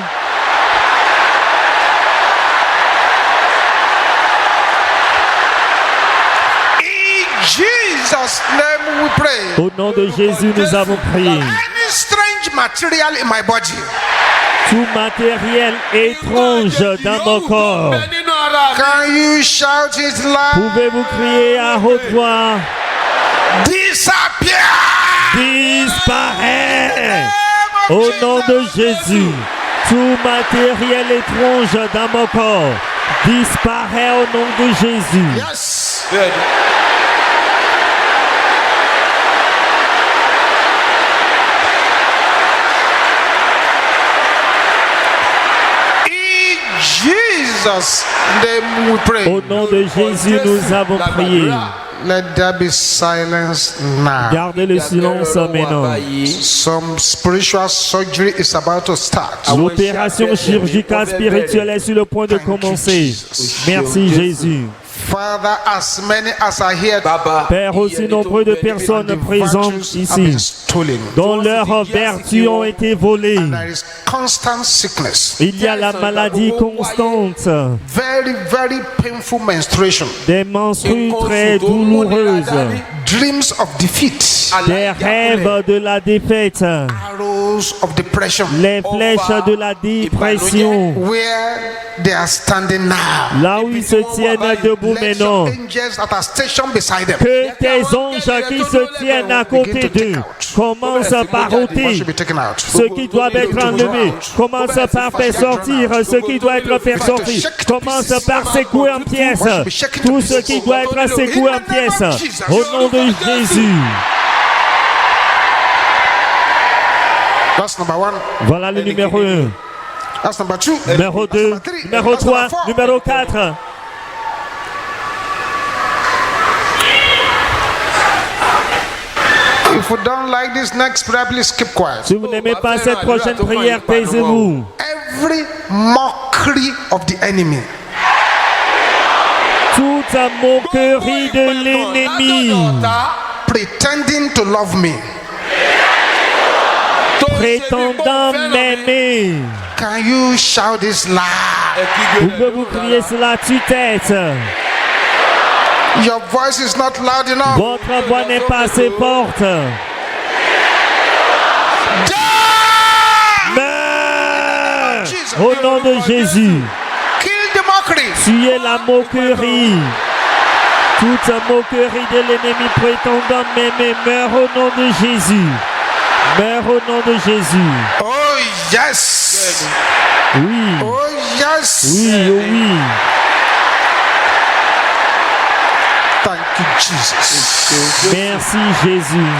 In Jesus' name we pray. au nom de Jésus, nous avons prié. Any strange material in my body Tout matériel étrange dans mon corps, Bẹ nínú ara mi. can you shout it loud? pouvez-vous crier à haute voix? Disappear. Disparaît au nom de Jésus. Tout matériel étrange dans mon corps disparaît au nom de Jésus. Yes. Bẹ́ẹ̀ni. In Jesus' name we pray. Au nom de Jésus, nous avons prié. Let there be silence now. Gardez le silence maintenant. Some spiritual surgery is about to start. L'opération chirurgicale spirituelle est sur le point de commencer. Merci Jésus. Father, as many as are here, Baba. Père, aussi nombreux de personnes the présentes virtues have been ici, stolen. dont leurs vertus ont été volées. There is constant sickness, Il y a la maladie constante, very, very painful menstruation, des menstrues très douloureuses, dreams of defeat, des rêves de la défaite, arrows of depression, les flèches de la dépression, where they are standing now. là où ils se tiennent debout Let your maintenant. angels that are stationed beside them Que tes anges qui se tiennent à côté d'eux commencent par what ôter should be taken out. ceux qui doivent être enlevés, commence par faire sortir ce qui doit être fait sortir, commence par secouer en pièces tout ce qui doit être secoué en pièces, au nom de Jésus. That's number one. Voilà le numéro 1, That's number two. numéro 2, Number three. numéro That's 3, number four. numéro 4. If you don't like this next prayer, please keep quiet. Si vous n'aimez pas cette prochaine prière, taisez-vous. Every mockery of the enemy, Toute moquerie de l'ennemi, pretending to love me, prétendant m'aimer. can you shout this loud? Pouvez-vous crier cela à tue-tête? Your voice is not loud enough. Votre voix n'est pas assez forte. Meurs au nom de Jésus. Kill the mockery. Tuez la moquerie. Toute moquerie de l'ennemi prétendant m'aimer meurt au nom de Jésus. Meurt au nom de Jésus. Oh yes. Oui, Oh yes. oui, oh oui. Thank you, Jesus. Merci Jésus.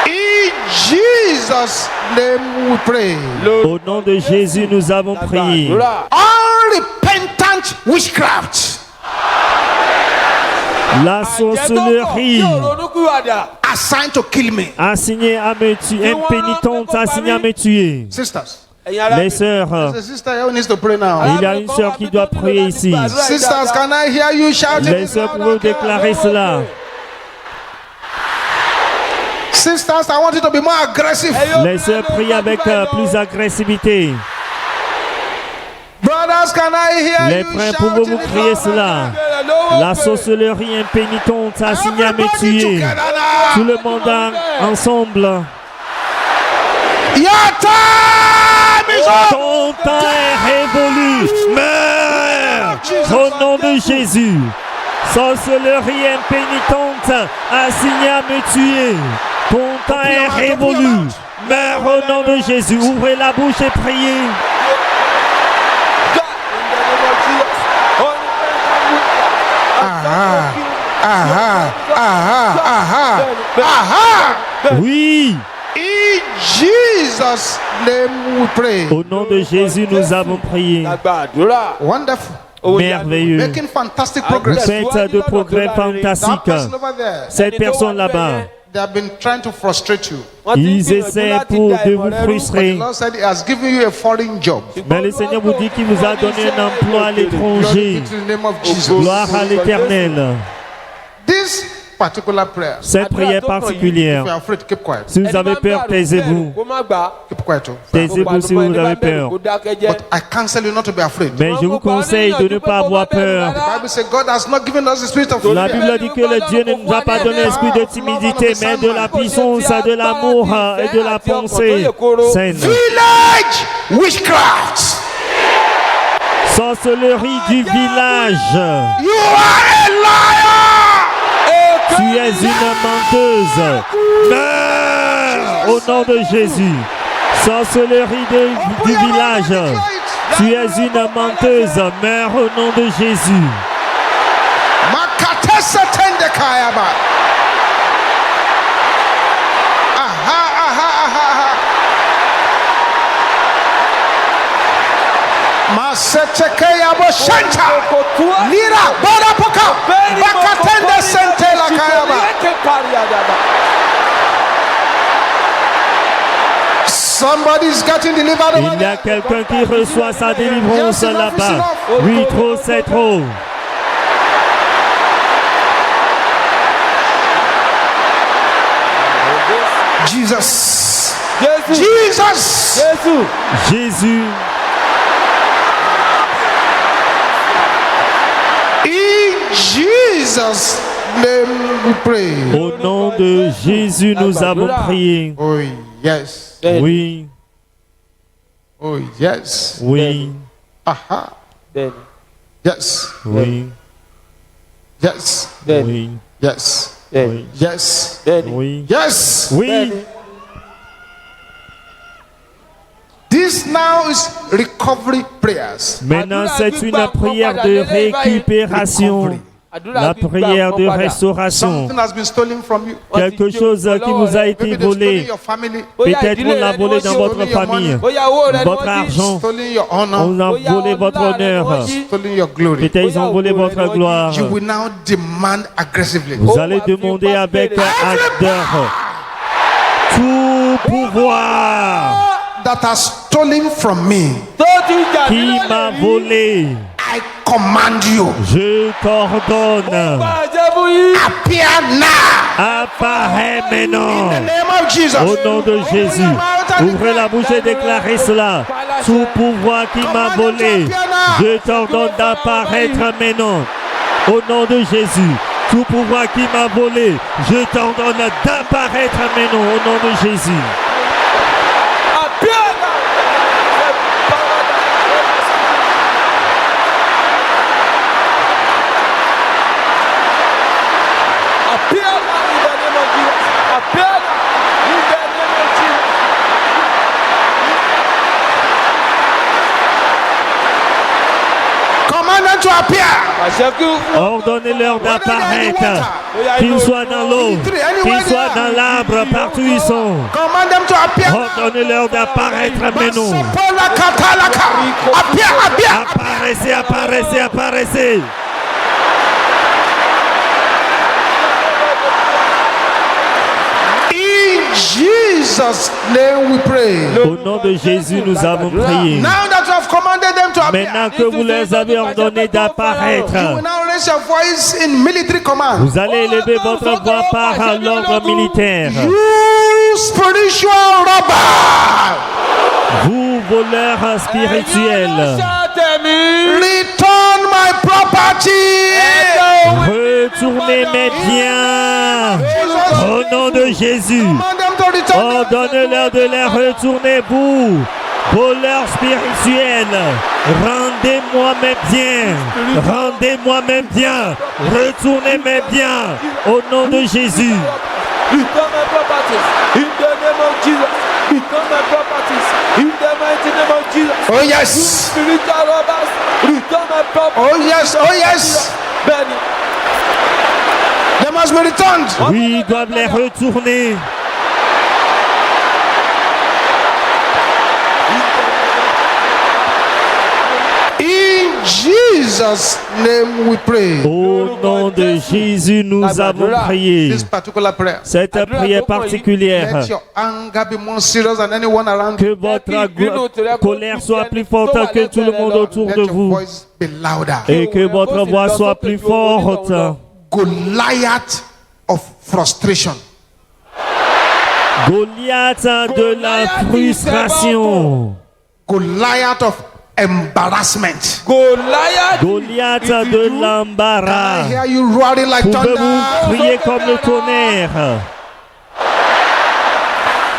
In Jesus' name we pray. Au nom de Jésus, nous avons prié. Unrepentant witchcraft La sorcellerie assigned to kill me. assignée à me tuer, impénitente assignée à me tuer. Sisters, Les sœurs, the sister here who needs to pray now. il y a une sœur qui doit prier ici. Sisters, can I hear you shouting? Les sœurs, pouvez déclarer cela. Sisters, I want you to be more aggressive. Les sœurs prient avec plus agressivité. Brothers, can I hear Les you frères, shouting? pouvez-vous crier cela? La sorcellerie impénitente assignée à me Everybody tuer. together Tout now. le monde ensemble. Your time is up. Ton temps est révolu. Meurs au nom de Jésus. Sorcellerie impénitente assignée à me tuer. Ton temps est révolu. Meurs au nom de Jésus. Ouvrez la bouche et priez. Oui. In Jesus' name we pray. Au nom de Jésus, nous avons prié. Wonderful. Merveilleux. Making fantastic Vous progress. faites de progrès That fantastiques. person over there, Cette personne là-bas, they have been trying to frustrate you. ils essaient de vous But the frustrer. Lord said He has given you a foreign job. Mais le Seigneur vous dit qu'il vous a donné un emploi à Glory l'étranger. be to the name of Jesus. Gloire à l'Éternel. This particular prayer, Cette prière if particulière, you are afraid, keep quiet. si vous avez peur, taisez-vous. Keep quiet. Oh. Taisez-vous si vous avez peur. But I counsel you not to be afraid. Mais je vous conseille de ne pas avoir peur. The Bible says God has not given us the spirit of La fear. Bible dit que le Dieu ne nous a pas donné l'esprit de timidité, mais de la puissance, de l'amour et de la pensée saine. Village witchcraft. Sorcellerie du village. You are a liar. Tu es une menteuse. Meurs au nom de Jésus. Sorcellerie du village. Tu es une menteuse. Meurs au nom de Jésus. Makatesa tende kayaba. Aha. Masetekeya boshanta. Lira bora poka. Bakatende sente la kayaba. Somebody's getting delivered over Il y a quelqu'un qui reçoit sa délivrance là-bas. Oui, trop, c'est trop. Jesus. Jésus. Jésus. In Jesus' name we pray. Au nom de Jésus, nous avons prié. Oh yes. Oui, Oh yes. oui, Aha. Yes. oui, Yes. oui, Yes. oui, Yes. oui, Yes. oui. This now is recovery prayers. Maintenant, c'est une prière de récupération. La prière de restauration. Something has been stolen from you. Quelque chose qui vous a été Maybe they've stolen volé. your family, Peut-être on l'a volé dans votre famille. Votre argent. stolen your On honor, a volé votre honneur. stolen your glory. Peut-être ils ont volé votre gloire. You will now demand aggressively. Vous allez demander avec ardeur tout pouvoir That has stolen from me, qui m'a volé. I command you, Je t'ordonne. appear now. Apparaît maintenant. In the name of Jesus. Au nom de Jésus. Ouvrez la bouche et déclarez cela. Tout pouvoir qui m'a volé. Je t'ordonne d'apparaître maintenant. Au nom de Jésus. Tout pouvoir qui m'a volé. Je t'ordonne d'apparaître maintenant. Au nom de Jésus. Command them to appear. Ordonnez-leur d'apparaître. Qu'ils soient dans l'eau, qu'ils soient dans l'arbre, partout ils sont. Command them to appear. Ordonnez-leur d'apparaître maintenant. Masopola katalaka. Appear. Apparaissez, apparaissez, apparaissez. In Jesus' name we pray. Au nom de Jésus, nous avons prié. Now that you have commanded them to appear, Maintenant que vous les avez ordonnés d'apparaître, you will now raise your voice in military command. vous allez élever votre voix par l'ordre militaire. You spiritual robber, Vous, voleurs spirituels, return my property. retournez mes biens. Au nom de Jésus, Command them to return. ordonnez-leur de les retourner, vous, voleur spirituel, rendez-moi mes biens, rendez-moi mes biens, retournez mes biens, au nom de Jésus. Return my properties in the name of Jesus. Return my properties in the mighty name of Jesus. Oh yes. Spiritual robbers, return my properties. Oh yes. Oh yes. Benny. They must be returned. Oui, ils doivent les retourner. In Jesus' name we pray. Au nom de Jésus, nous avons prié. This particular prayer. Cette prière particulière, Let your anger be more serious than anyone around que you. votre colère soit plus forte que tout le monde autour Let de your vous voice be louder. et que votre voix soit plus forte. Goliath of frustration. Goliath de la frustration. Goliath of embarrassment. Goliath de I l'embarras. hear you roaring like Pouvez-vous thunder. crier comme le tonnerre?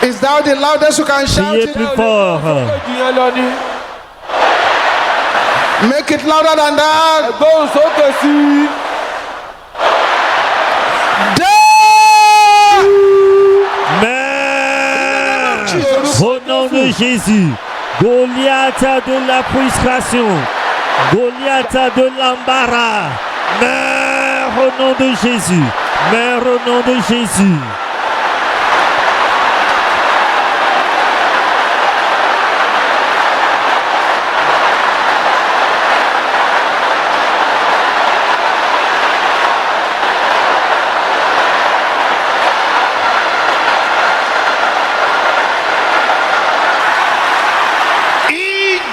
Is thou the loudest who can shout Criez it? plus fort. Make it louder than that. Mais au nom de Jésus, Goliath de la frustration, Goliath de l'embarras, meurs au nom de Jésus, meurs au nom de Jésus.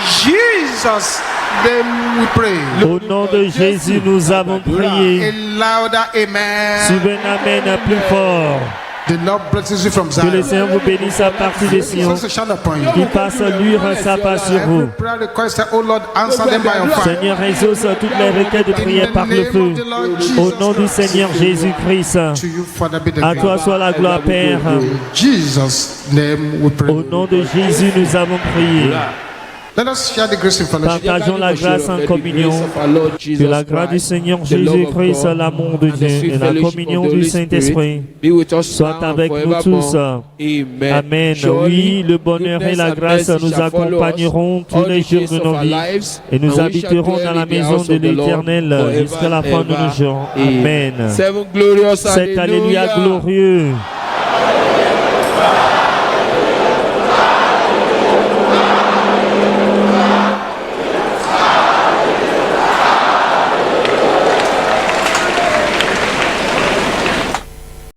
Jesus, then we pray. Au nom de Jésus, nous avons A prié. louder amen. Souvent, amen, plus fort. The Lord blesses you from Que le Zion. Seigneur vous bénisse à partir de Sion. Jesus shine upon you. Qu'il passe luire sa face sur vous. Every prayer request, oh Lord, answer them by your fire. Seigneur, exauce toutes les requêtes de prière par le feu. Au nom du Seigneur Jésus-Christ. To you, Father, be the À toi glory. soit la gloire, Père. In Jesus' name we pray. Au nom de Jésus, nous avons prié. Let us share the grace in fellowship. Partageons la grâce en communion. Que la grâce du Seigneur Jésus-Christ, l'amour de Dieu et la communion du Saint-Esprit soit avec nous tous. Amen. Oui, le bonheur et la grâce nous accompagneront tous les jours de nos vies et nous habiterons dans la maison de l'Éternel jusqu'à la fin de nos jours. Amen. Cet Alléluia glorieux.